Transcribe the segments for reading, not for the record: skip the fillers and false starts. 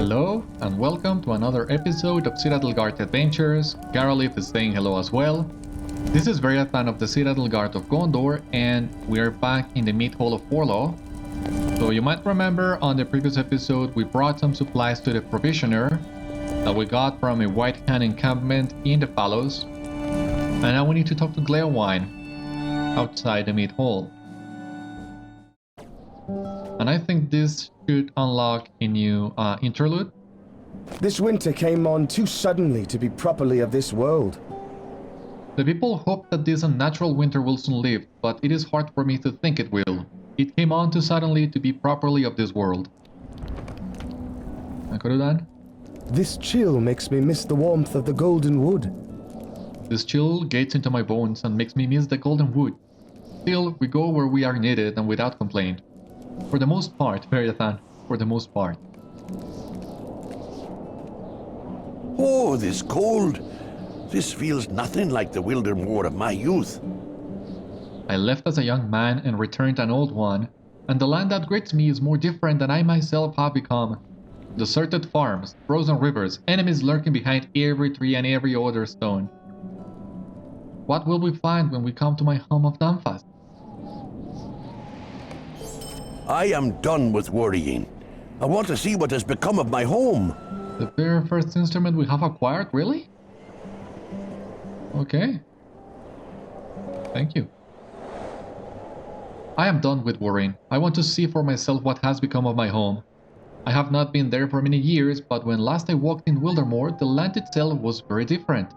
Hello, and welcome to another episode of Citadel Guard Adventures. Gárwig is saying hello as well. This is Beriathan of the Citadel Guard of Gondor, and we are back in the mid-hall of Forlaw. So you might remember on the previous episode we brought some supplies to the provisioner that we got from a White Hand encampment in the Fallows. And now we need to talk to Gárwig outside the mid-hall. And I think this should unlock a new interlude. This winter came on too suddenly to be properly of this world. The people hope that this unnatural winter will soon live, but it is hard for me to think it will. It came on too suddenly to be properly of this world. This chill makes me miss the warmth of the golden wood. This chill gets into my bones and makes me miss the golden wood. Still, we go where we are needed and without complaint. For the most part, Beriathan, for the most part. Oh, this cold. This feels nothing like the Wildermore of my youth. I left as a young man and returned an old one, and the land that greets me is more different than I myself have become. Deserted farms, frozen rivers, enemies lurking behind every tree and every other stone. What will we find when we come to my home of Dunfast? I am done with worrying. I want to see what has become of my home. The very first instrument we have acquired, really? Okay. Thank you. I am done with worrying. I want to see for myself what has become of my home. I have not been there for many years, but when last I walked in Wildermore, the land itself was very different.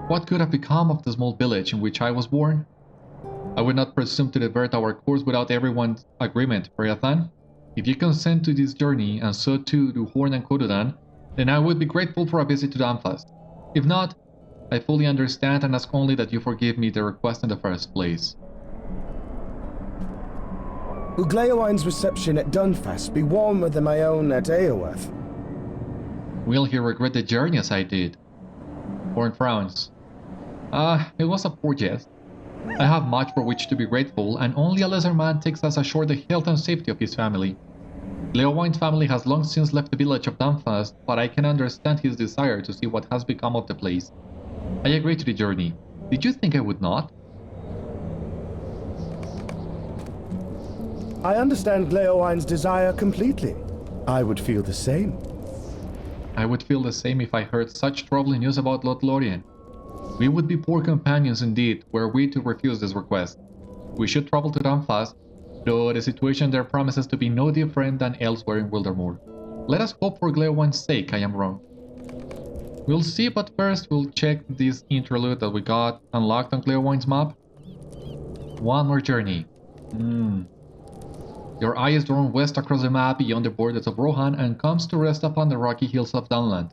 What could have become of the small village in which I was born? I would not presume to divert our course without everyone's agreement, Beriathan. If you consent to this journey, and so too do Horn and Kodudan, then I would be grateful for a visit to Dunfast. If not, I fully understand and ask only that you forgive me the request in the first place. Will Gárwig's reception at Dunfast be warmer than my own at Eowyn? Will he regret the journey as I did? Horn frowns. It was a poor jest. I have much for which to be grateful, and only a lesser man takes as assured the health and safety of his family. Gárwig's family has long since left the village of Dunfast, but I can understand his desire to see what has become of the place. I agree to the journey. Did you think I would not? I understand Gárwig's desire completely. I would feel the same. I would feel the same if I heard such troubling news about Lothlorien. We would be poor companions indeed, were we to refuse this request. We should travel to Dunfast, though the situation there promises to be no different than elsewhere in Wildermore. Let us hope for Gárwig's sake I am wrong. We'll see, but first we'll check this interlude that we got unlocked on Gárwig's map. One more journey. Your eye is drawn west across the map beyond the borders of Rohan and comes to rest upon the rocky hills of Dunland.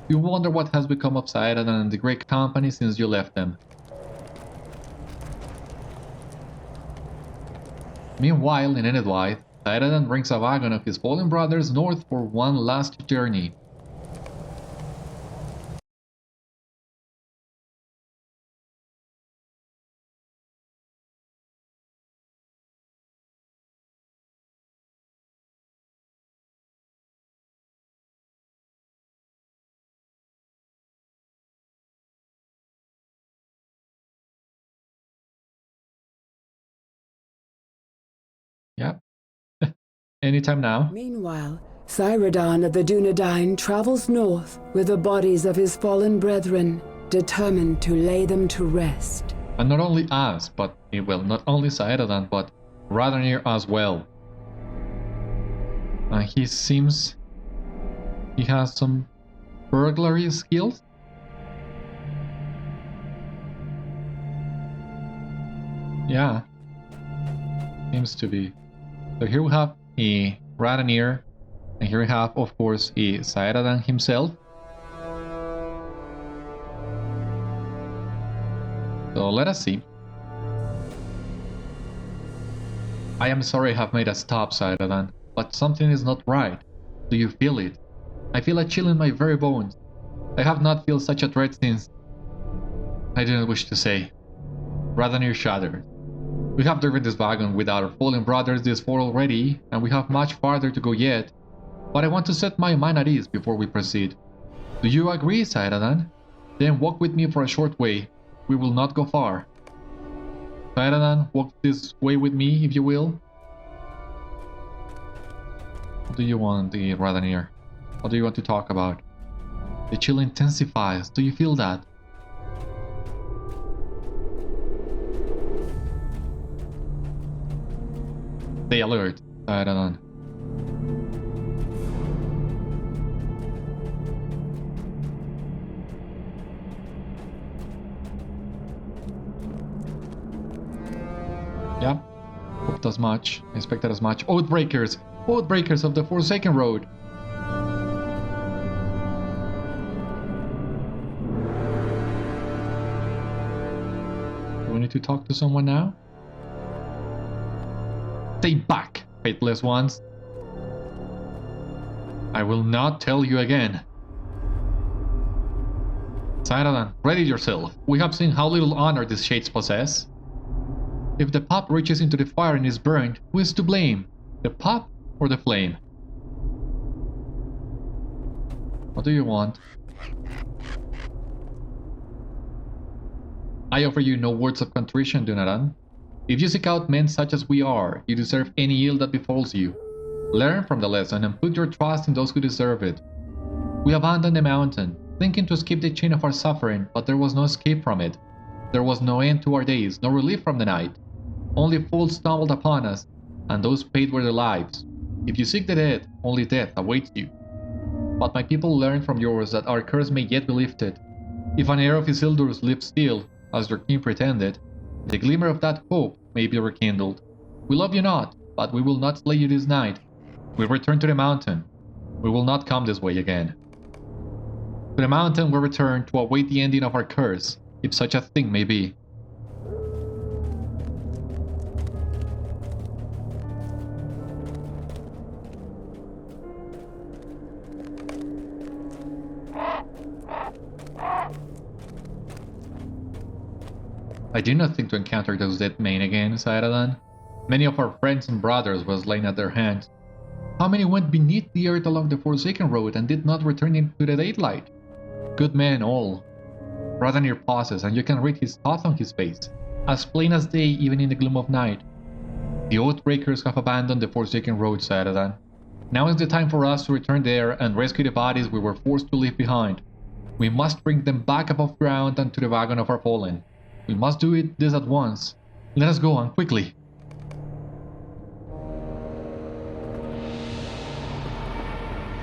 You wonder what has become of Citadel and the great company since you left them. Meanwhile, in Enedwythe, Citadel brings a wagon of his fallen brothers north for one last journey. Yep. Anytime now. Meanwhile, Cyrodiil of the Dunedain travels north with the bodies of his fallen brethren, determined to lay them to rest. And not only us, but, well, not only Cyrodiil, but Radanir as well. He seems he has some burglary skills. Yeah, seems to be. So here we have a Radanir, and here we have, of course, a Cyrodiil himself. So let us see. I am sorry I have made a stop, Cyrodiil, but something is not right. Do you feel it? I feel a chill in my very bones. I have not felt such a dread since... I didn't wish to say. Radanir shuddered. We have driven this wagon with our fallen brothers this far already, and we have much farther to go yet. but I want to set my mind at ease before we proceed. Do you agree, Citadel? Then walk with me for a short way. We will not go far. Citadel, walk this way with me, if you will. What do you want, the Radanir? What do you want to talk about? The chill intensifies. Do you feel that? Stay alert, Citadel. Yeah, hoped as much, expected as much. Oathbreakers! Oathbreakers of the Forsaken Road! Do we need to talk to someone now? Stay back, faithless ones! I will not tell you again. Citadel, ready yourself. We have seen how little honor these shades possess. If the pop reaches into the fire and is burned, who is to blame? The pop or the flame? What do you want? I offer you no words of contrition, Dunaran. If you seek out men such as we are, you deserve any ill that befalls you. Learn from the lesson and put your trust in those who deserve it. We abandoned the mountain, thinking to escape the chain of our suffering, but there was no escape from it. There was no end to our days, no relief from the night. Only fools stumbled upon us, and those paid with their lives. If you seek the dead, only death awaits you. But my people learn from yours that our curse may yet be lifted. If an heir of Isildur's lives still, as your king pretended, the glimmer of that hope may be rekindled. We love you not, but we will not slay you this night. We return to the mountain. We will not come this way again. To the mountain we return to await the ending of our curse, if such a thing may be. I did not think to encounter those dead men again, Citadel. Many of our friends and brothers were slain at their hands. How many went beneath the earth along the Forsaken Road and did not return into the daylight? Good men all. Radanir pauses, and you can read his thoughts on his face, as plain as day even in the gloom of night. The Oathbreakers have abandoned the Forsaken Road, Citadel. Now is the time for us to return there and rescue the bodies we were forced to leave behind. We must bring them back above ground and to the wagon of our fallen. We must do this at once. Let us go on, quickly.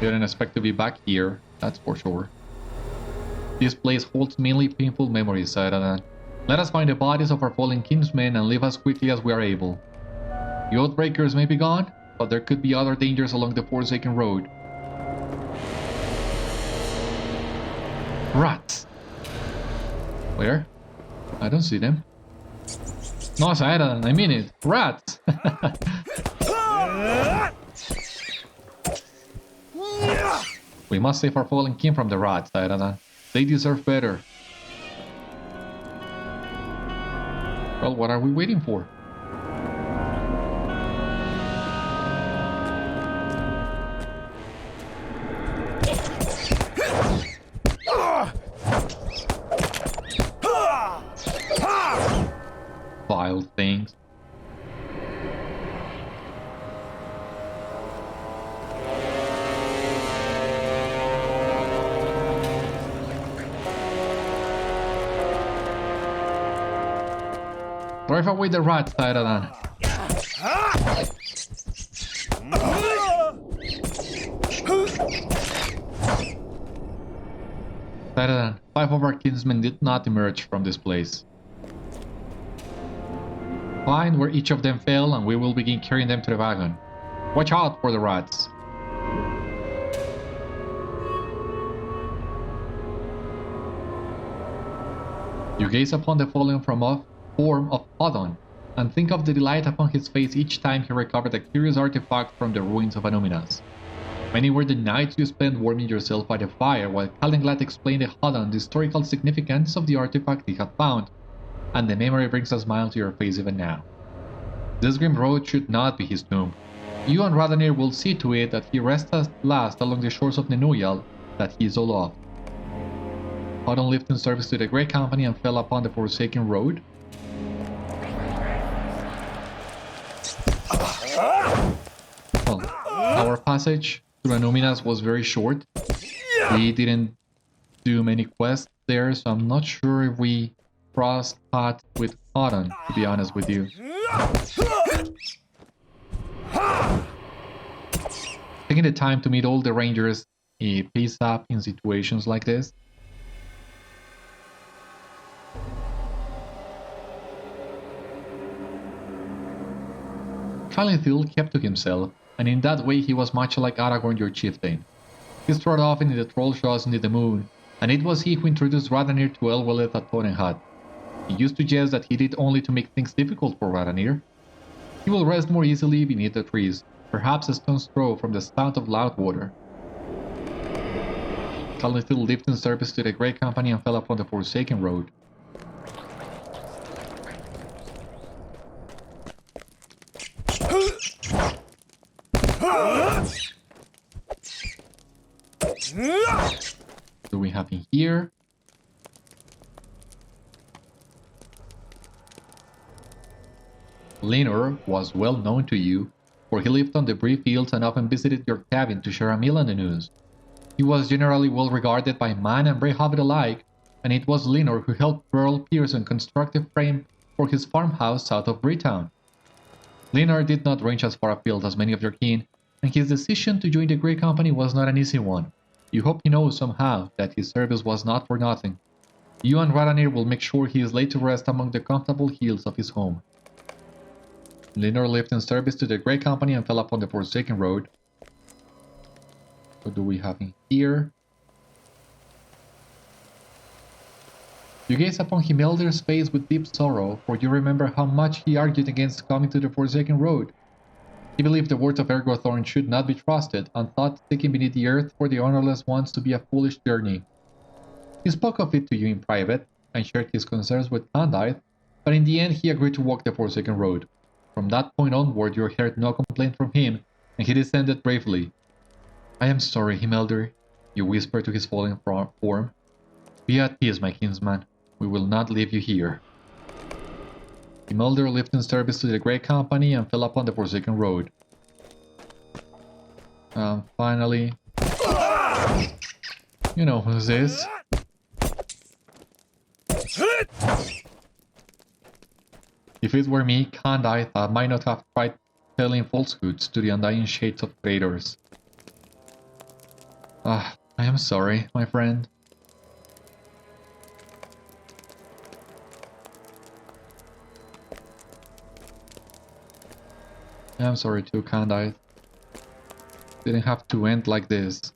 Didn't expect to be back here, that's for sure. This place holds mainly painful memories, Citadel. Let us find the bodies of our fallen kinsmen and leave as quickly as we are able. The Oathbreakers may be gone, but there could be other dangers along the Forsaken Road. Rats! Where? I don't see them. No, Citadel, I mean it. Rats! We must save our fallen king from the rats, Citadel. They deserve better. Well, what are we waiting for? Vile things. Drive away the rats, Citadel. Citadel, 5 of our kinsmen did not emerge from this place. Find where each of them fell and we will begin carrying them to the wagon. Watch out for the rats. You gaze upon the fallen form of Odon, and think of the delight upon his face each time he recovered a curious artifact from the ruins of Anuminas. Many were the nights you spent warming yourself by the fire while Kalenglat explained to Odon the historical significance of the artifact he had found, and the memory brings a smile to your face even now. This grim road should not be his tomb. You and Radanir will see to it that he rests at last along the shores of Nenuyal, that he is all off. Odin lived in service to the Great Company and fell upon the Forsaken Road. Well, our passage through Anuminas was very short. We didn't do many quests there, so I'm not sure if we crossed paths with Odin, to be honest with you. Taking the time to meet all the rangers pays up in situations like this. Calithil kept to himself, and in that way he was much like Aragorn, your chieftain. He strode off into the troll shows into the moon, and it was he who introduced Radanir to Elweleth at Torenhad. He used to jest that he did only to make things difficult for Radanir. He will rest more easily beneath the trees, perhaps a stone's throw from the spout of Loudwater. Calithil lived in service to the Great Company and fell upon the Forsaken Road. What do we have in here? Linor was well known to you, for he lived on the Bree Fields and often visited your cabin to share a meal and the news. He was generally well regarded by man and Bray Hobbit alike, and it was Linor who helped Earl Pearson construct a frame for his farmhouse south of Breetown. Linor did not range as far afield as many of your kin, and his decision to join the Great Company was not an easy one. You hope he knows somehow that his service was not for nothing. You and Radanir will make sure he is laid to rest among the comfortable hills of his home. Linor lived in service to the Great Company and fell upon the Forsaken Road. What do we have in here? You gaze upon Himelder's face with deep sorrow, for you remember how much he argued against coming to the Forsaken Road. He believed the words of Ergothorn should not be trusted, and thought seeking beneath the earth for the honorless ones to be a foolish journey. He spoke of it to you in private, and shared his concerns with Candaith, but in the end he agreed to walk the Forsaken Road. From that point onward you heard no complaint from him, and he descended bravely. "I am sorry, Himelder," you whispered to his fallen form. "Be at peace, my kinsman. We will not leave you here." Himelder lived in service to the Great Company and fell upon the Forsaken Road. Finally... You know who's this? If it were me, Candaith, I might not have tried telling falsehoods to the undying shades of traitors. I am sorry, my friend. I am sorry too, Candaith. Didn't have to end like this.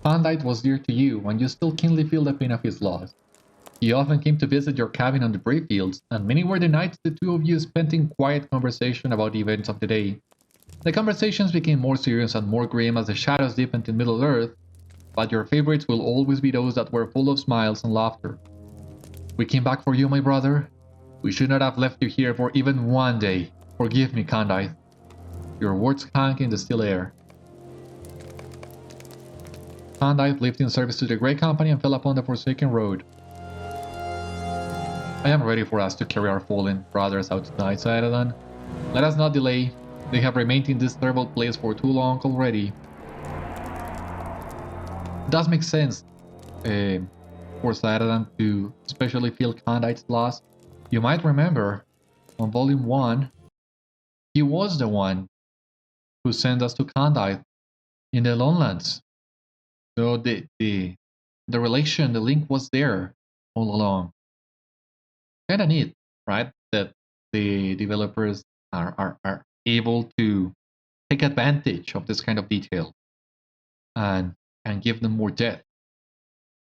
Candaith was dear to you, and you still keenly feel the pain of his loss. He often came to visit your cabin on the Brave Fields, and many were the nights the two of you spent in quiet conversation about the events of the day. The conversations became more serious and more grim as the shadows deepened in Middle-earth, but your favorites will always be those that were full of smiles and laughter. We came back for you, my brother. We should not have left you here for even one day. Forgive me, Candaith. Your words hang in the still air. Candaith lived in service to the Great Company and fell upon the Forsaken Road. I am ready for us to carry our fallen brothers out tonight, Citadel. Let us not delay. They have remained in this terrible place for too long already. It does make sense for Citadel to especially feel Candaith's loss. You might remember, on Volume 1, he was the one who sent us to Candaith in the Lowlands. So the relation, the link was there all along. Kinda neat, right? That the developers are able to take advantage of this kind of detail and give them more depth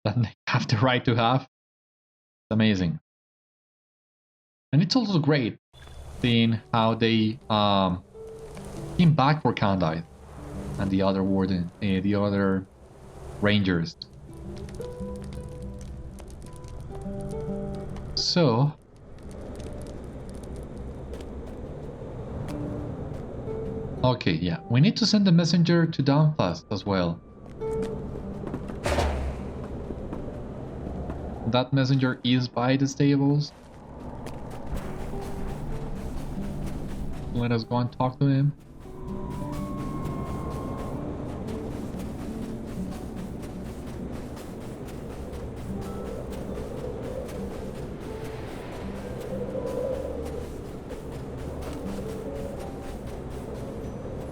that they have the right to have. It's amazing. And it's also great seeing how they came back for Candaith. and the other warden, the other rangers. So okay, yeah, we need to send a messenger to Dunfast as well. That messenger is by the stables. Let us go and talk to him.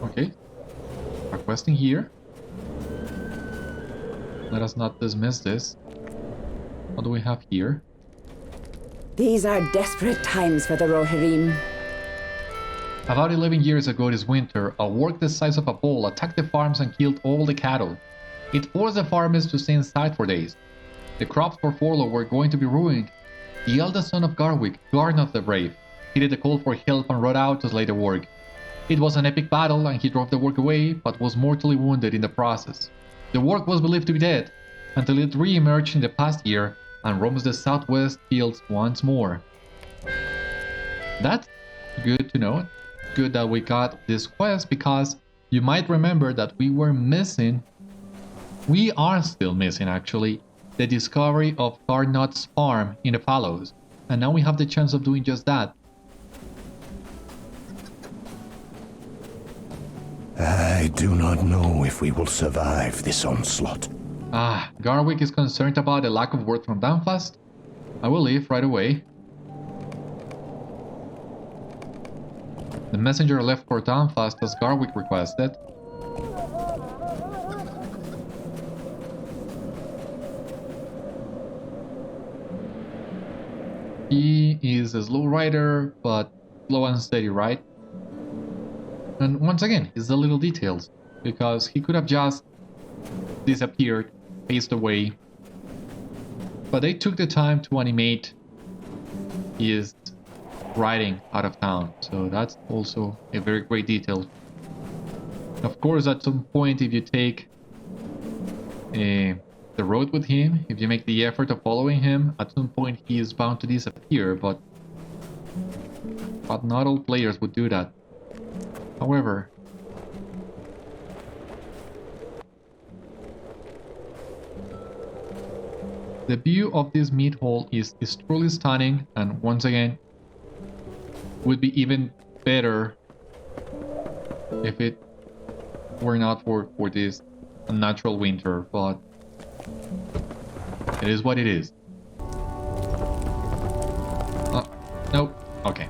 Okay, requesting here. Let us not dismiss this. What do we have here? These are desperate times for the Rohirrim. About 11 years ago this winter, a warg the size of a ball attacked the farms and killed all the cattle. It forced the farmers to stay inside for days. The crops for Forlaw were going to be ruined. The eldest son of Gárwig, Gárnoth the Brave, heeded the call for help and rode out to slay the warg. It was an epic battle and he drove the warg away, but was mortally wounded in the process. The warg was believed to be dead, until it re-emerged in the past year and roams the southwest fields once more. That's good to know. Good that we got this quest, because you might remember that we are still missing actually, the discovery of Gárnoth's farm in the Fallows, and now we have the chance of doing just that. I do not know if we will survive this onslaught. Gárwig is concerned about the lack of word from Dunfast. I will leave right away. The messenger left for Dunfast as Gárwig requested. He is a slow rider, but slow and steady, right? And once again, it's the little details, because he could have just disappeared, paced away, but they took the time to animate his riding out of town, so that's also a very great detail. Of course, at some point, if you take the road with him, if you make the effort of following him, at some point he is bound to disappear, but not all players would do that. However, the view of this meat hall is truly stunning, and once again, would be even better if it were not for this unnatural winter, but it is what it is. Nope. Okay.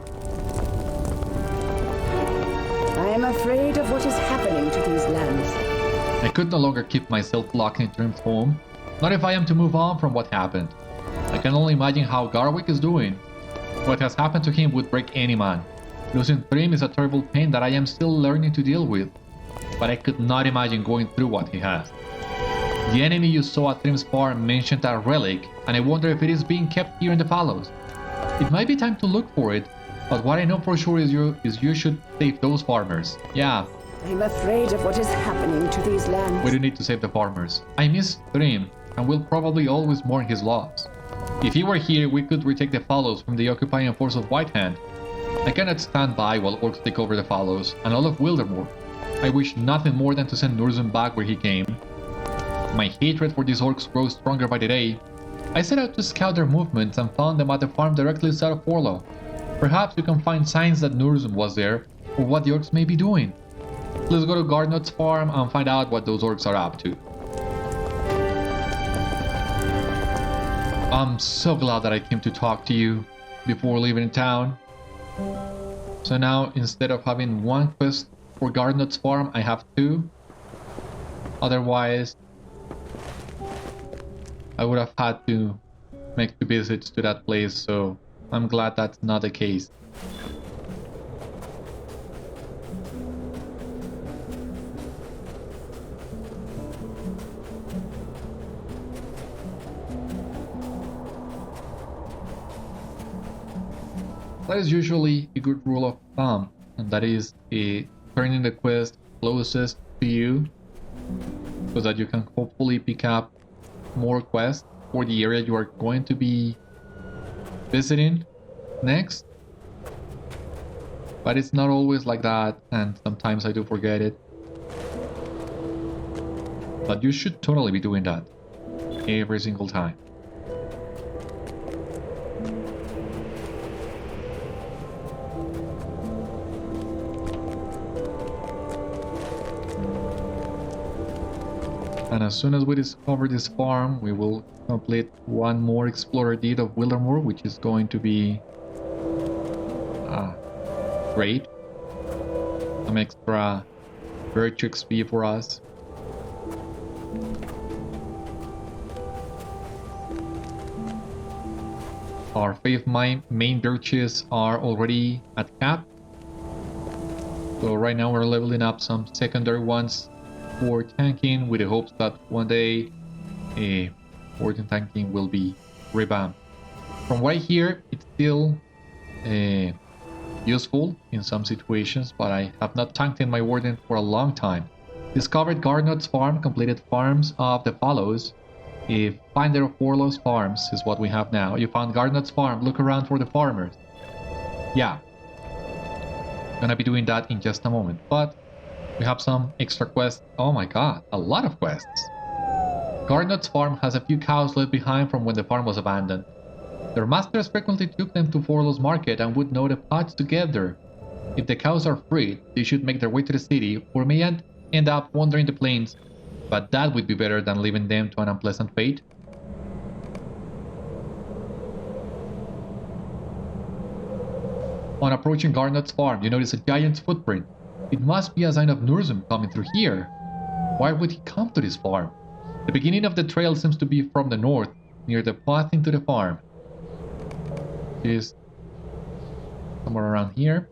I am afraid of what is happening to these lands. I could no longer keep myself locked in Thrymm's home, not if I am to move on from what happened. I can only imagine how Gárwig is doing. What has happened to him would break any man. Losing Thrymm is a terrible pain that I am still learning to deal with, but I could not imagine going through what he has. The enemy you saw at Thrymm's farm mentioned a relic, and I wonder if it is being kept here in the Fallows. It might be time to look for it, but what I know for sure is you should save those farmers. Yeah. I'm afraid of what is happening to these lands. We do need to save the farmers. I miss Thrymm, and will probably always mourn his loss. If he were here, we could retake the Fallows from the occupying force of White Hand. I cannot stand by while orcs take over the Fallows, and all of Wildermore. I wish nothing more than to send Núrzum back where he came. My hatred for these orcs grows stronger by the day. I set out to scout their movements and found them at the farm directly south of Forlaw. Perhaps we can find signs that Núrzum was there, or what the orcs may be doing. Let's go to Gárnoth's farm and find out what those orcs are up to. I'm so glad that I came to talk to you before leaving town. So now, instead of having one quest for Gárnoth's farm, I have two. Otherwise, I would have had to make 2 visits to that place, so I'm glad that's not the case. That is usually a good rule of thumb, and that is turning the quest closest to you so that you can hopefully pick up more quests for the area you are going to be visiting next. But it's not always like that, and sometimes I do forget it. But you should totally be doing that every single time. And as soon as we discover this farm, we will complete one more Explorer Deed of Wildermore, which is going to be great. Some extra virtue XP for us. Our 5 main virtues are already at cap. So right now we're leveling up some secondary ones for tanking with the hopes that one day Warden tanking will be revamped. From what I hear, it's still useful in some situations, but I have not tanked in my Warden for a long time. Discovered Gárnoth's farm, completed farms of the Follows. Finder of Forlaw's farms is what we have now. You found Gárnoth's farm, look around for the farmers. Yeah. Gonna be doing that in just a moment, but we have some extra quests. Oh my god, a lot of quests. Gárnoth's farm has a few cows left behind from when the farm was abandoned. Their masters frequently took them to Forlaw's market and would know the pods together. If the cows are freed, they should make their way to the city, or may end up wandering the plains, but that would be better than leaving them to an unpleasant fate. On approaching Gárnoth's farm, you notice a giant's footprint. It must be a sign of Núrzum coming through here. Why would he come to this farm? The beginning of the trail seems to be from the north, near the path into the farm. It is somewhere around here.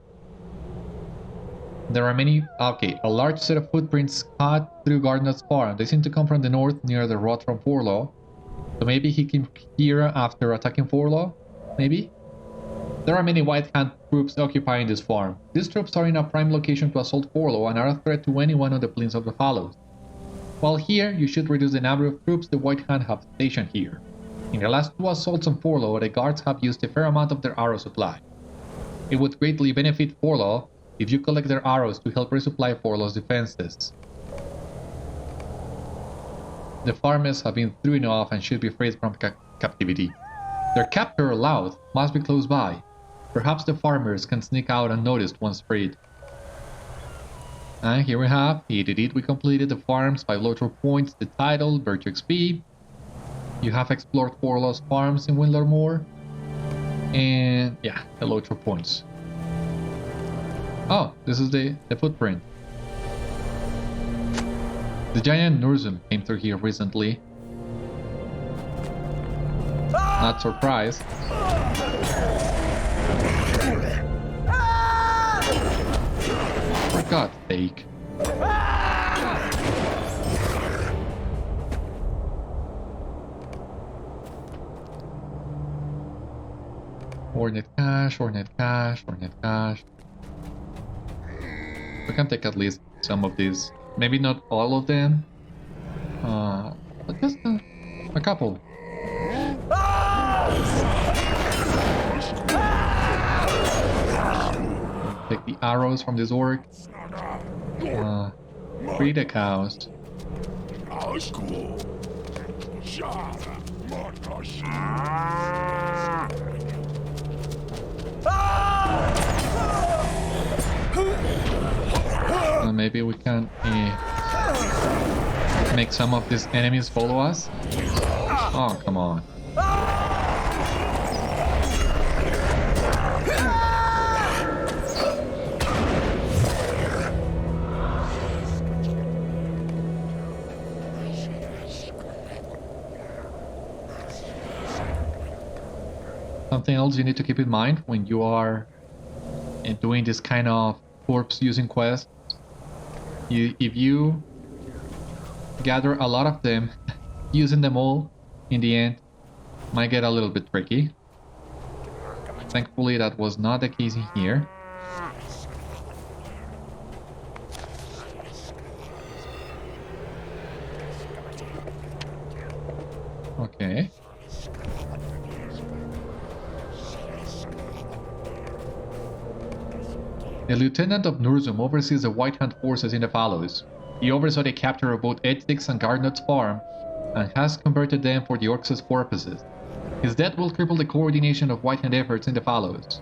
There are many... Okay, a large set of footprints cut through Gárnoth's farm. They seem to come from the north, near the road from Forlaw. So maybe he came here after attacking Forlaw? Maybe? There are many White Hand troops occupying this farm. These troops are in a prime location to assault Forlaw and are a threat to anyone on the plains of the Fallows. While here, you should reduce the number of troops the White Hand have stationed here. In the last 2 assaults on Forlaw, the guards have used a fair amount of their arrow supply. It would greatly benefit Forlaw if you collect their arrows to help resupply Forlaw's defenses. The farmers have been thrown off and should be freed from captivity. Their captor, Laudh, must be close by. Perhaps the farmers can sneak out unnoticed once freed. And here we have, we completed the farms by LOTRO points, the title, virtue XP. You have explored Forlaw's farms in Wildermore. And yeah, the LOTRO points. Oh, this is the footprint. The giant Núrzum came through here recently. Not surprised. For God's sake. Ornate cash, ornate cash, ornate cash. We can take at least some of these. Maybe not all of them. But just a couple. Take the arrows from this orc. Free the cows. Maybe we can make some of these enemies follow us. Oh, come on. Something else you need to keep in mind when you are doing this kind of corpse using quests. If you gather a lot of them, using them all in the end might get a little bit tricky. Thankfully that was not the case in here. Okay. The Lieutenant of Núrzum oversees the White Hand forces in the Fallows. He oversaw the capture of both Edgix and Gárnoth's farm, and has converted them for the Orcs' purposes. His death will cripple the coordination of White Hand efforts in the Fallows.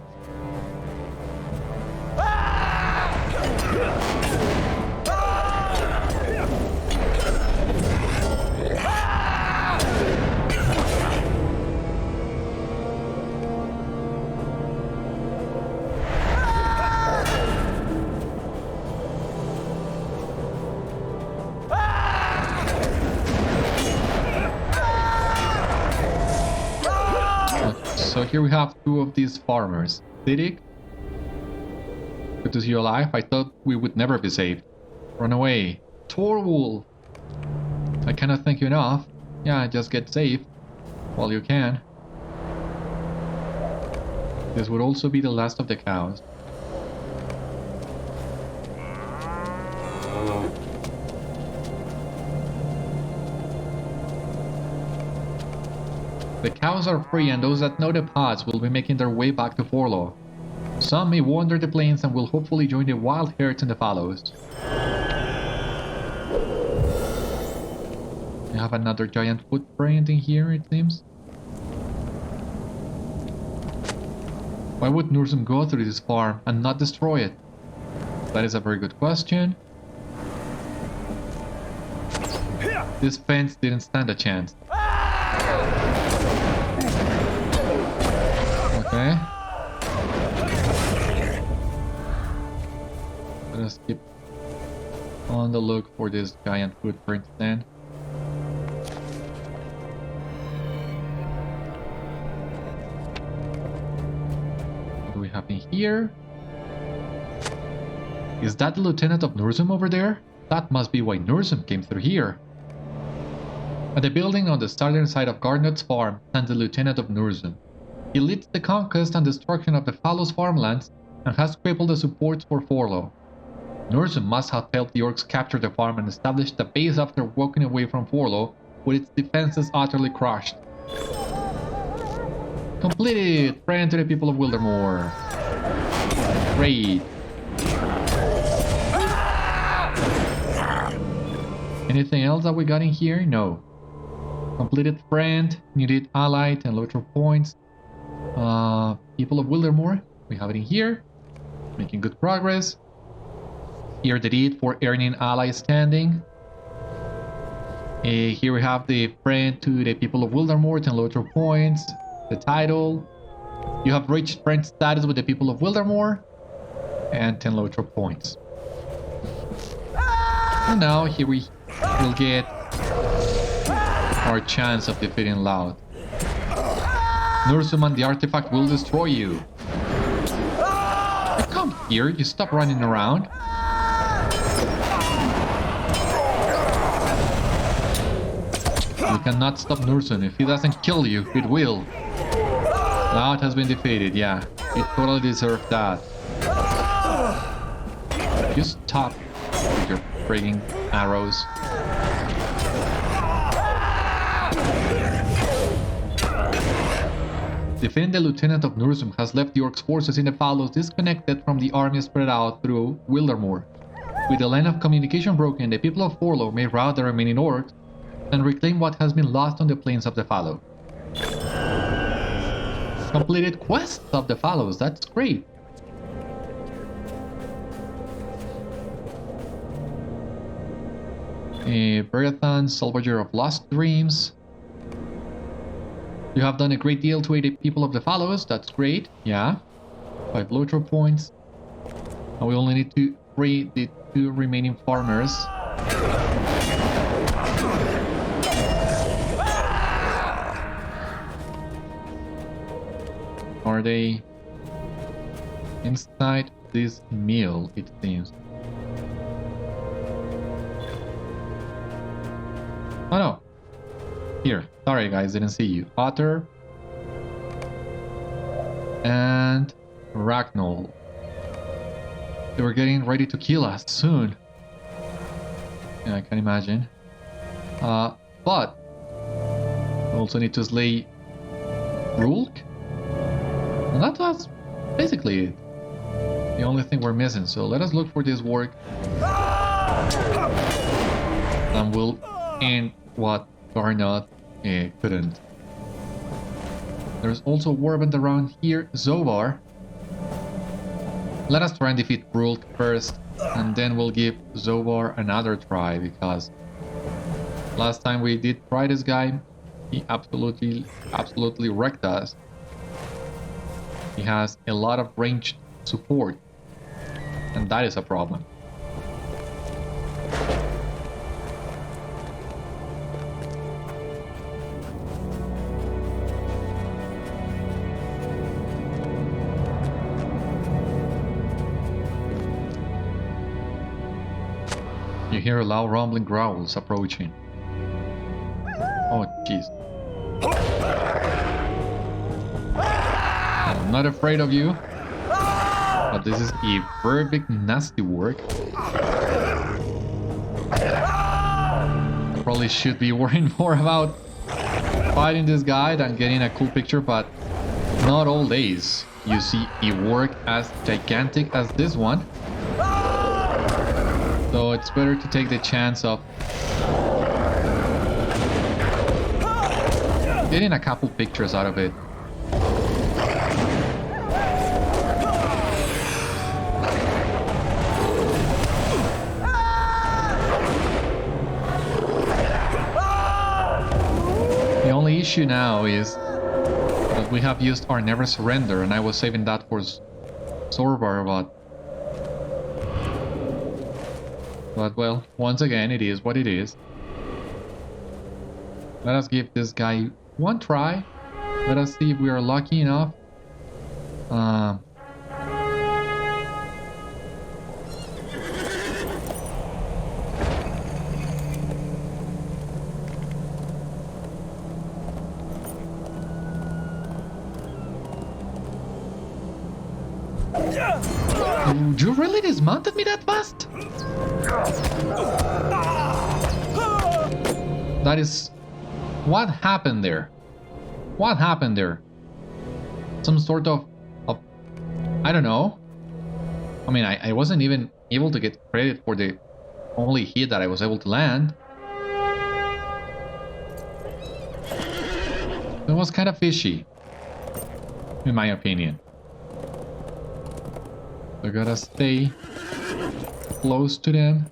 So here we have two of these farmers. Lydic, good to see you alive. I thought we would never be saved. Run away. Torwolf, I cannot thank you enough. Yeah, just get safe while you can. This would also be the last of the cows. The cows are free, and those that know the paths will be making their way back to Forlaw. Some may wander the plains and will hopefully join the wild herds in the fallows. We have another giant footprint in here, it seems. Why would Núrzum go through this farm and not destroy it? That is a very good question. This fence didn't stand a chance. Okay. Let us keep on the look for this giant footprint then. What do we have in here? Is that the Lieutenant of Núrzum over there? That must be why Núrzum came through here. At the building on the southern side of Gárnoth's farm stands the Lieutenant of Núrzum. He leads the conquest and destruction of the Fallows farmlands and has crippled the supports for Forlaw. Núrzum must have helped the orcs capture the farm and establish the base after walking away from Forlaw with its defenses utterly crushed. Completed! Friend to the people of Wildermore. Great! Anything else that we got in here? No. Completed friend, needed allied and LOTRO points. People of Wildermore, we have it in here. Making good progress. Here the deed for earning ally standing. Here we have the friend to the people of Wildermore, and LOTRO points. The title. You have reached friend status with the people of Wildermore, and 10 LOTRO points. And now here we will get our chance of defeating Laudh. Núrzum and the artifact will destroy you. Come here, you stop running around. You cannot stop Núrzum. If he doesn't kill you, it will. Laudh has been defeated, yeah. It totally deserved that. You stop with your frigging arrows. Defending the Lieutenant of Núrzum has left the Orcs' forces in the Fallows disconnected from the army spread out through Wildermore. With the line of communication broken, the people of Forlaw may rout the remaining Orcs and reclaim what has been lost on the plains of the Fallow. Completed quests of the Fallows, that's great! Beriathan, Salvager of Lost Dreams. You have done a great deal to aid the people of the Fallows, that's great, yeah. 5 LOTRO points. And we only need to free the 2 remaining farmers. Are they inside this mill, it seems? Oh no! Here, sorry guys, didn't see you. Otter and Ragnoll. They were getting ready to kill us soon. Yeah, I can imagine. But also need to slay Rulk. And that was basically it. The only thing we're missing. So let us look for this work. And we'll end what Gárnoth couldn't. There's also a warband around here, Zovar. Let us try and defeat Rulk first, and then we'll give Zovar another try, because last time we did try this guy, he absolutely wrecked us. He has a lot of ranged support, and that is a problem. You hear loud rumbling growls approaching. Oh jeez. I'm not afraid of you, but this is a very big nasty work. I probably should be worrying more about fighting this guy than getting a cool picture, but not all days you see a work as gigantic as this one. So it's better to take the chance of getting a couple pictures out of it. The only issue now is that we have used our Never Surrender, and I was saving that for Zorbar, but well, once again, it is what it is. Let us give this guy one try. Let us see if we are lucky enough. You really dismounted me that fast? That is... What happened there? What happened there? Some sort of I don't know. I mean, I wasn't even able to get credit for the only hit that I was able to land. It was kind of fishy, in my opinion. I gotta stay close to them.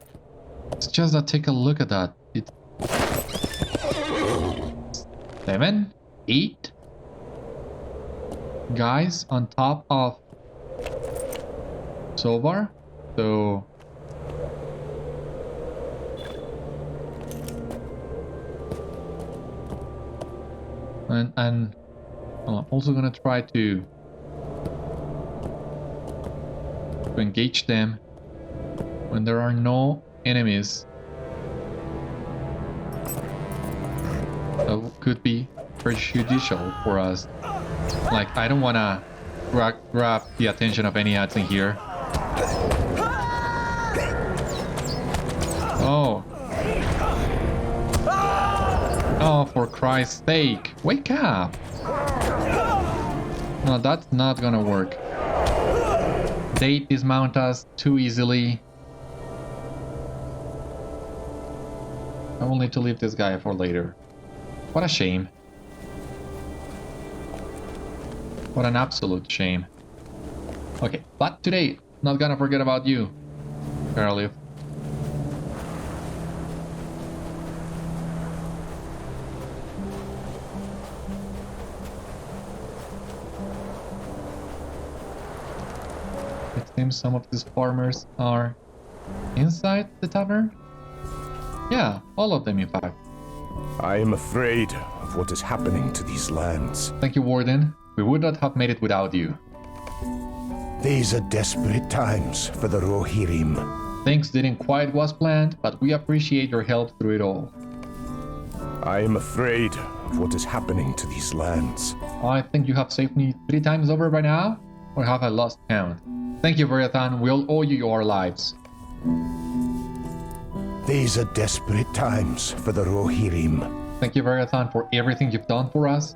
It's just that, take a look at that. It's 7, 8 guys on top of Zovar. So and I'm also gonna try to engage them when there are no enemies that could be prejudicial for us. Like, I don't want to grab the attention of any ads in here. Oh. Oh, for Christ's sake, wake up! No, that's not gonna work. They dismount us too easily. I will need to leave this guy for later. What a shame. What an absolute shame. Okay, but today, not gonna forget about you, Gárwig. It seems some of these farmers are inside the tavern. Yeah, all of them in fact. I am afraid of what is happening to these lands. Thank you, Warden. We would not have made it without you. These are desperate times for the Rohirrim. Things didn't quite was planned, but we appreciate your help through it all. I am afraid of what is happening to these lands. I think you have saved me 3 times over by now, or have I lost count? Thank you, Beriathan. We'll owe you our lives. These are desperate times for the Rohirrim. Thank you, Beriathan, for everything you've done for us.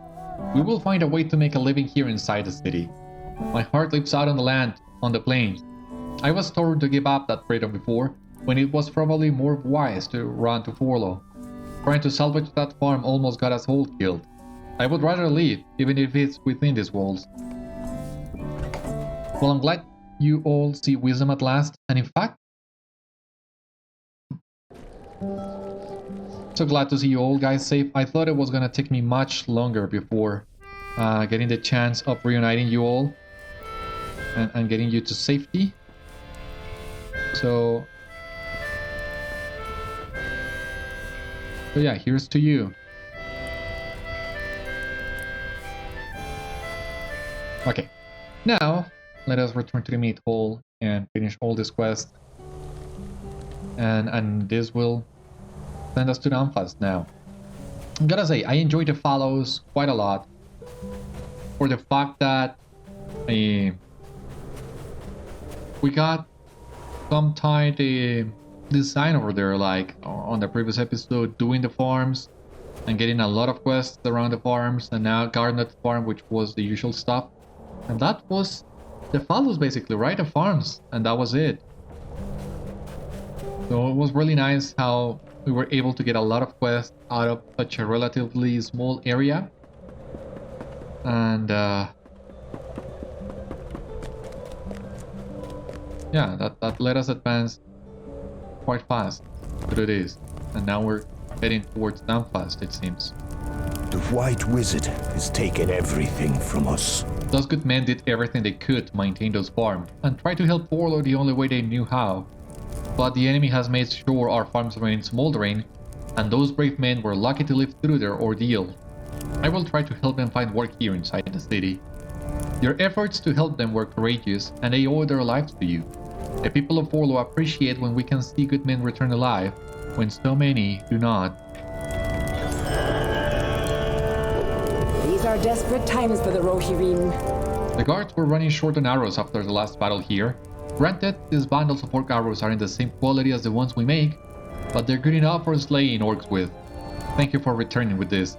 We will find a way to make a living here inside the city. My heart leaps out on the land, on the plains. I was told to give up that freedom before, when it was probably more wise to run to Forlaw. Trying to salvage that farm almost got us all killed. I would rather leave, even if it's within these walls. Well, I'm glad you all see wisdom at last, and in fact, so glad to see you all guys safe. I thought it was gonna take me much longer before getting the chance of reuniting you all and getting you to safety. So yeah, here's to you. Okay, now let us return to the meat hall and finish all this quest. And this will send us to Dunfast now. I'm gonna say, I enjoyed the follows quite a lot. For the fact that we got some tight design over there, like on the previous episode, doing the farms and getting a lot of quests around the farms, and now Gárnoth farm, which was the usual stuff. And that was the follows basically, right? The farms, and that was it. So it was really nice how we were able to get a lot of quests out of such a relatively small area. And yeah, that let us advance quite fast through this. And now we're heading towards Dunfast, it seems. The White Wizard has taken everything from us. Those good men did everything they could to maintain those farms and tried to help Forlaw the only way they knew how. But the enemy has made sure our farms remain smoldering, and those brave men were lucky to live through their ordeal. I will try to help them find work here inside the city. Your efforts to help them were courageous, and they owe their lives to you. The people of Forlaw appreciate when we can see good men return alive, when so many do not. These are desperate times for the Rohirrim. The guards were running short on arrows after the last battle here. Granted, these bundles of orc arrows aren't the same quality as the ones we make, but they're good enough for slaying orcs with. Thank you for returning with this.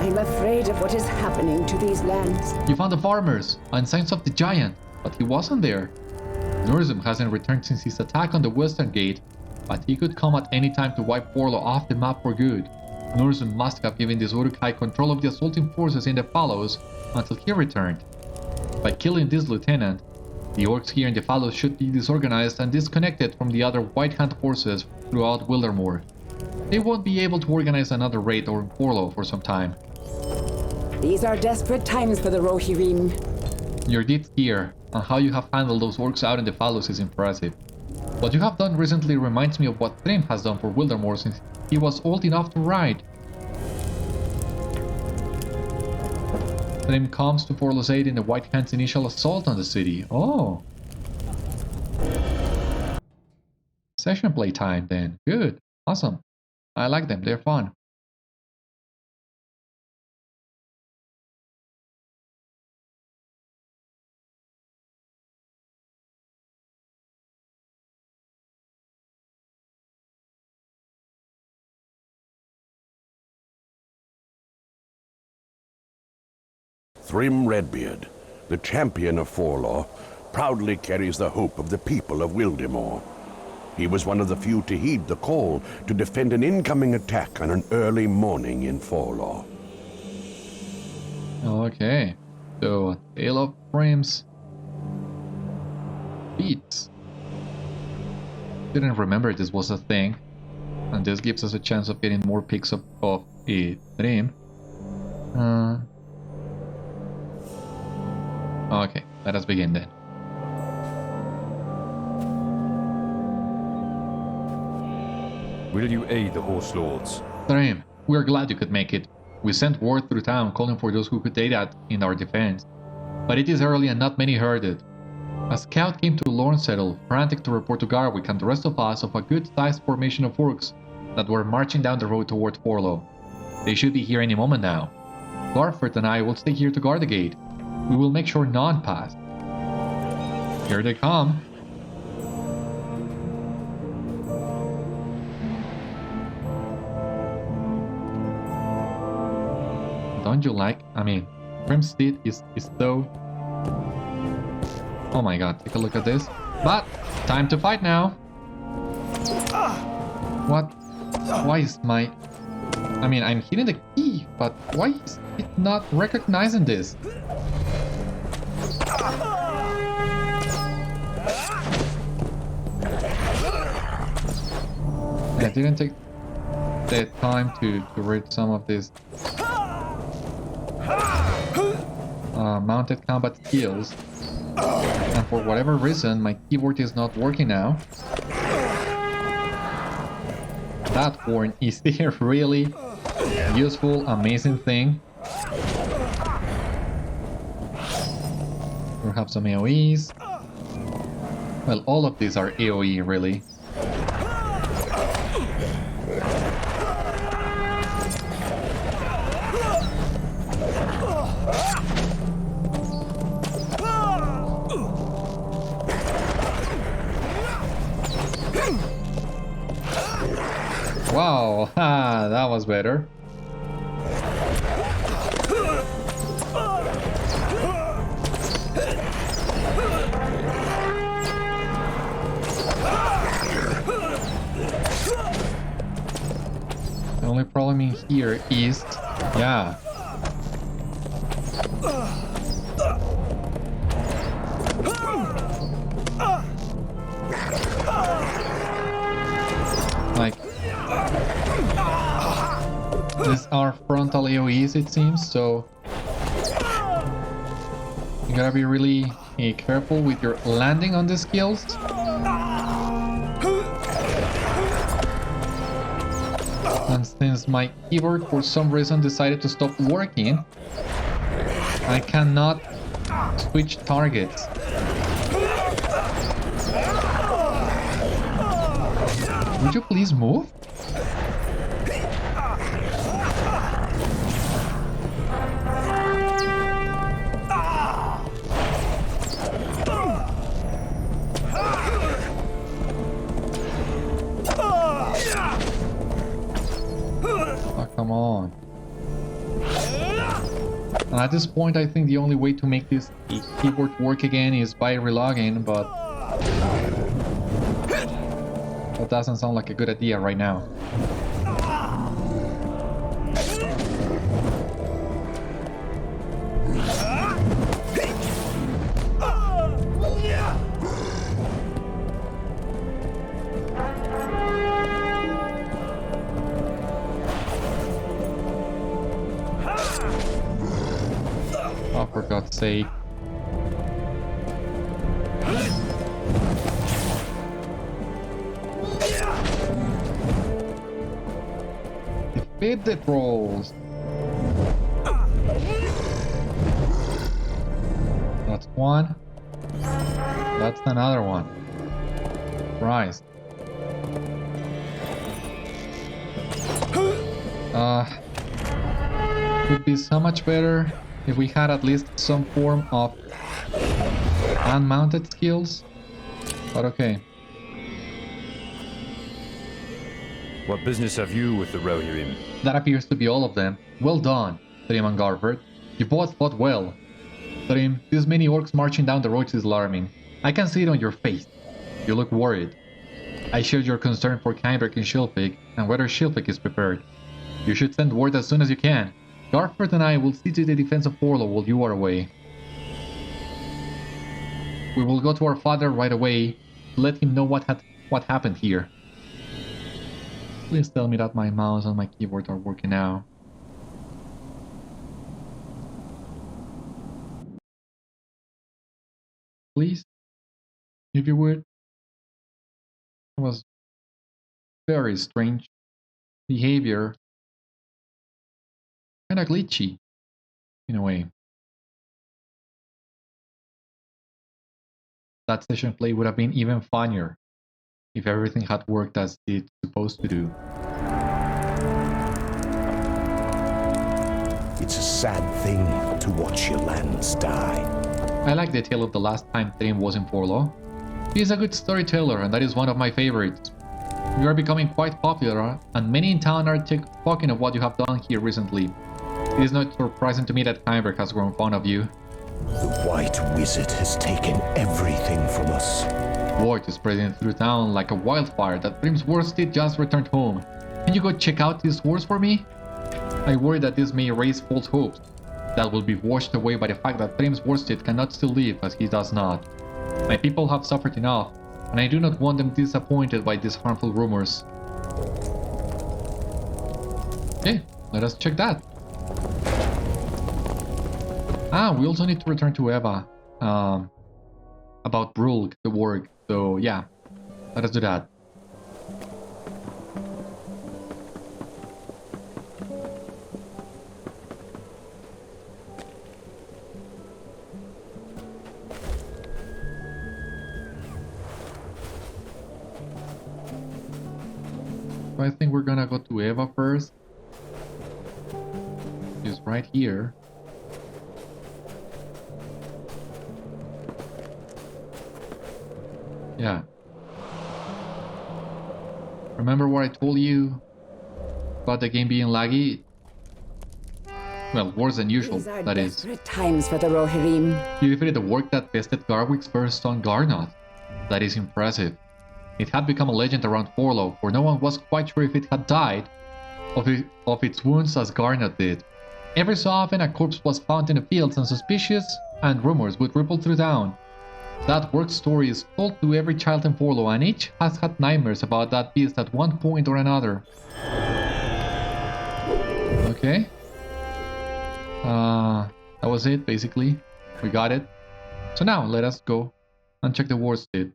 I'm afraid of what is happening to these lands. You found the farmers, and signs of the giant, but he wasn't there. Núrzum hasn't returned since his attack on the western gate, but he could come at any time to wipe Forlaw off the map for good. Núrzum must have given these Uruk-hai control of the assaulting forces in the Fallows until he returned. By killing this lieutenant, the orcs here in the Fallows should be disorganized and disconnected from the other White Hand forces throughout Wildermore. They won't be able to organize another raid or Forlaw for some time. These are desperate times for the Rohirrim. Your deeds here, and how you have handled those orcs out in the Fallows is impressive. What you have done recently reminds me of what Thrymm has done for Wildermore since he was old enough to ride. Thrymm comes to Forlaw's aid in the White Hand's initial assault on the city. Oh. Session play time then. Good. Awesome. I like them. They're fun. Thrymm Redbeard, the champion of Forlaw, proudly carries the hope of the people of Wildermore. He was one of the few to heed the call to defend an incoming attack on an early morning in Forlaw. Okay, so Tale of Thrymm's feats. Didn't remember this was a thing, and this gives us a chance of getting more pics of Thrymm. Okay, let us begin then. Will you aid the Horse Lords? Thrymm, we are glad you could make it. We sent word through town calling for those who could aid in our defense. But it is early and not many heard it. A scout came to Citadel, frantic to report to Gárwig and the rest of us of a good-sized formation of orcs that were marching down the road toward Forlaw. They should be here any moment now. Garford and I will stay here to guard the gate. We will make sure none pass. Here they come. Don't you like? I mean, Warsteed is so... Oh my god, take a look at this. But, time to fight now! What? Why is my... I mean, I'm hitting the key, but why is it not recognizing this? I didn't take the time to read some of these mounted combat skills, and for whatever reason my keyboard is not working now. That horn is a really useful, amazing thing. We have some AoEs. Well, all of these are AoE really. Wow, that was better. The only problem in here is, yeah. Like, these are frontal AoEs it seems, so you gotta be really careful with your landing on the skills. And since my keyboard for some reason decided to stop working, I cannot switch targets. Would you please move? Oh, come on. And at this point, I think the only way to make this keyboard work again is by relogging, but that doesn't sound like a good idea right now. Oh, for God's sake. Defeat the trolls. That's one. That's another one. Christ. Would be so much better if we had at least some form of unmounted skills, but okay. What business have you with the Rohirrim? That appears to be all of them. Well done, Thrymm and Gárwig. You both fought well. Thrymm, these many orcs marching down the roads is alarming. I can see it on your face. You look worried. I share your concern for Cyneberg and Shilpig, and whether Shilpig is prepared. You should send word as soon as you can. Gárwig and I will see to the defense of Forlaw while you are away. We will go to our father right away to let him know what happened here. Please tell me that my mouse and my keyboard are working now. Please, if you would. It was very strange behavior. Kinda glitchy, in a way. That session play would have been even funnier if everything had worked as it's supposed to do. It's a sad thing to watch your lands die. I like the tale of the last time Thrymm was in Forlaw. He is a good storyteller and that is one of my favorites. You are becoming quite popular and many in town are talking of what you have done here recently. It is not surprising to me that Cyneberg has grown fond of you. The White Wizard has taken everything from us. Word is spreading through town like a wildfire that Thrymm's War-steed just returned home. Can you go check out this horse for me? I worry that this may raise false hopes that will be washed away by the fact that Thrymm's War-steed cannot still live as he does not. My people have suffered enough, and I do not want them disappointed by these harmful rumors. Okay, let us check that. We also need to return to Eva about Brulg, the warg. So yeah, let us do that. So I think we're gonna go to Eva first. She's right here. Yeah. Remember what I told you about the game being laggy? Well, worse than usual, These are that is. desperate times for the Rohirrim. You defeated the work that bested Gárwig's first son Gárnoth. That is impressive. It had become a legend around Forlaw, for no one was quite sure if it had died of its wounds as Gárnoth did. Every so often a corpse was found in the fields and suspicious and rumors would ripple through town. That work story is told to every child in Forlaw, and each has had nightmares about that beast at one point or another. Okay. That was it, basically. We got it. So now, let us go and check the War-steed.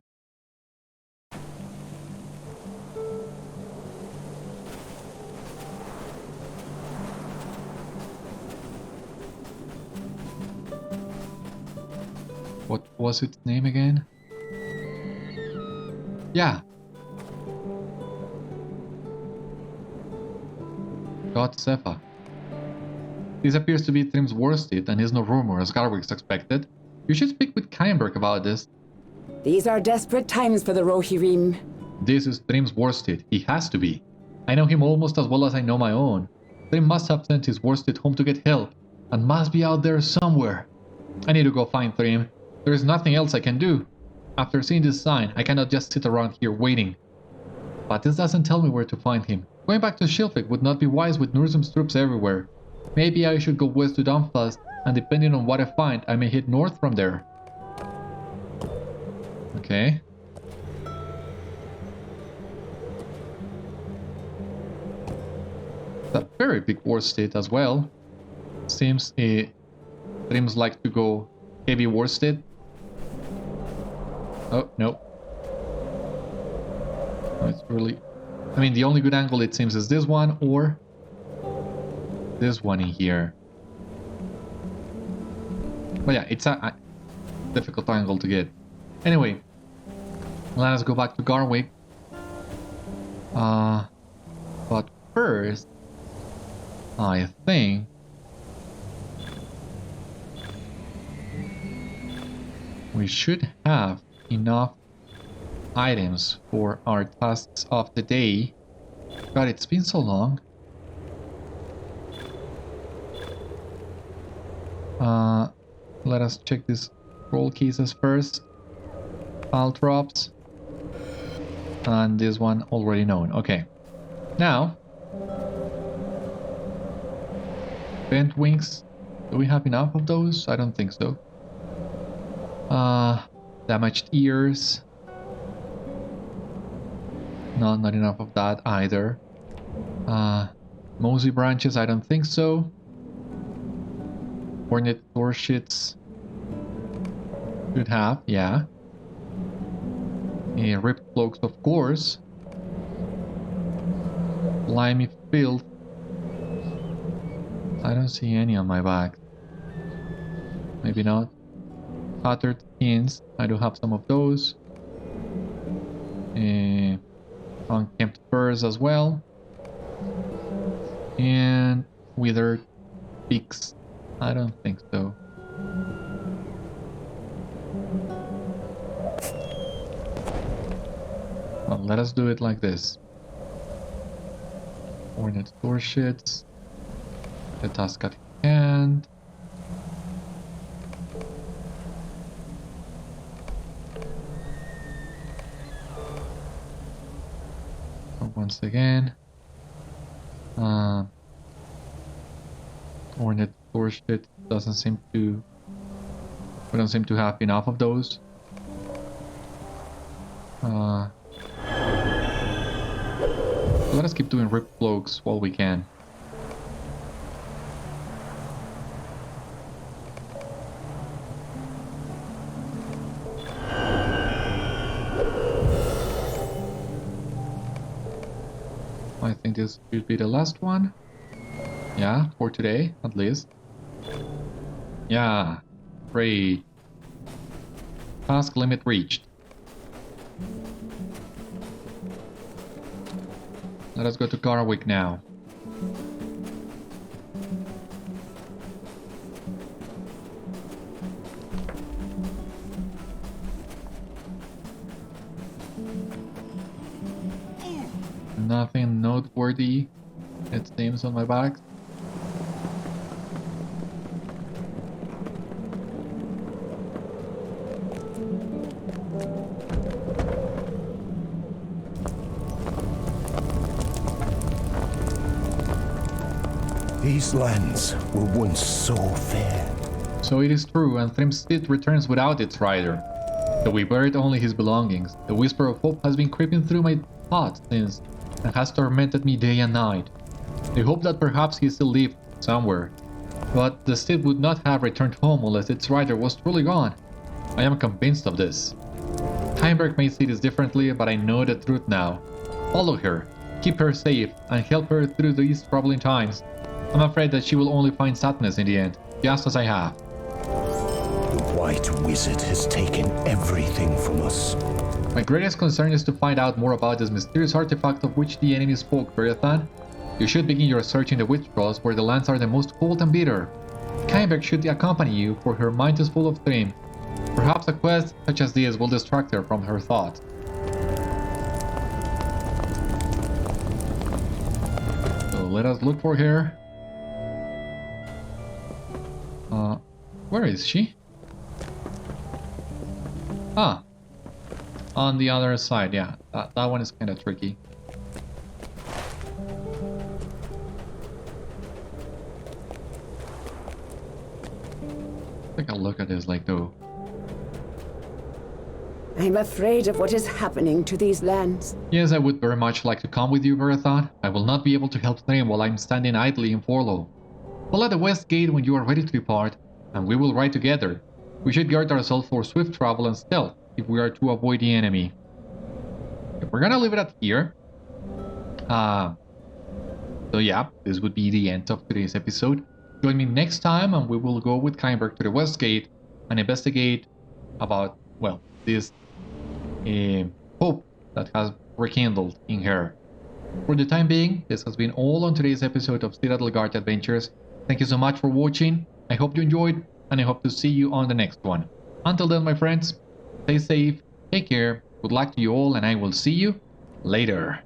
What was its name again? Yeah. God Sepha. This appears to be Thrymm's War-steed and is no rumor as Gárwig expected. You should speak with Cyneberg about this. These are desperate times for the Rohirrim. This is Thrymm's War-steed. He has to be. I know him almost as well as I know my own. Thrymm must have sent his War-steed home to get help and must be out there somewhere. I need to go find Thrymm. There is nothing else I can do. After seeing this sign, I cannot just sit around here waiting. But this doesn't tell me where to find him. Going back to Shilvik would not be wise with Núrzum's troops everywhere. Maybe I should go west to Dunfast, and depending on what I find, I may head north from there. Okay. It's a very big war-steed as well. Seems Thrymm's like to go heavy war-steed. Oh, no. It's really... I mean, the only good angle it seems is this one, or this one in here. But yeah, it's a difficult angle to get. Anyway, let us go back to Gárwig. But first, I think we should have enough items for our tasks of the day. God, it's been so long. Let us check these roll cases first. File drops. And this one already known. Okay. Now, bent wings. Do we have enough of those? I don't think so. Damaged ears. No, not enough of that either. Mosey branches, I don't think so. Hornet torchits. Should have, yeah. Ripped cloaks, of course. Slimy filth. I don't see any on my back. Maybe not. Tattered skins. I do have some of those. Unkempt furs as well. And withered beaks. I don't think so. Well, let us do it like this. Hornet torchits. Let us And so once again, Ornate Worsted doesn't seem to. We don't seem to have enough of those. Let us keep doing ripped cloaks while we can. I think this should be the last one. Yeah, for today, at least. Yeah, great. Task limit reached. Let us go to Gárwig now. Nothing noteworthy, it seems, on my back. These lands were once so fair. So it is true, and Thrymm's steed returns without its rider. Though we buried only his belongings, the whisper of hope has been creeping through my thoughts since, and has tormented me day and night. I hope that perhaps he still lived somewhere, but the steed would not have returned home unless its rider was truly gone. I am convinced of this. Cyneberg may see this differently, but I know the truth now. Follow her, keep her safe, and help her through these troubling times. I'm afraid that she will only find sadness in the end, just as I have. The White Wizard has taken everything from us. My greatest concern is to find out more about this mysterious artifact of which the enemy spoke, Beriathan. You should begin your search in the Witch Trolls, where the lands are the most cold and bitter. Cyneberg should accompany you, for her mind is full of Thrymm. Perhaps a quest such as this will distract her from her thoughts. So let us look for her. Where is she? Ah, on the other side, yeah. That one is kind of tricky. Take a look at this, like, though. I'm afraid of what is happening to these lands. Yes, I would very much like to come with you, Beriathan. I will not be able to help Thrymm while I'm standing idly in Forlaw. We'll at the west gate when you are ready to depart, and we will ride together. We should guard ourselves for swift travel and stealth if we are to avoid the enemy. If we're gonna leave it at here. So yeah, this would be the end of today's episode. Join me next time and we will go with Cyneberg to the west gate and investigate about, well, this hope that has rekindled in her. For the time being, this has been all on today's episode of Citadel Guard Adventures. Thank you so much for watching. I hope you enjoyed, and I hope to see you on the next one. Until then, my friends, stay safe, take care, good luck to you all, and I will see you later.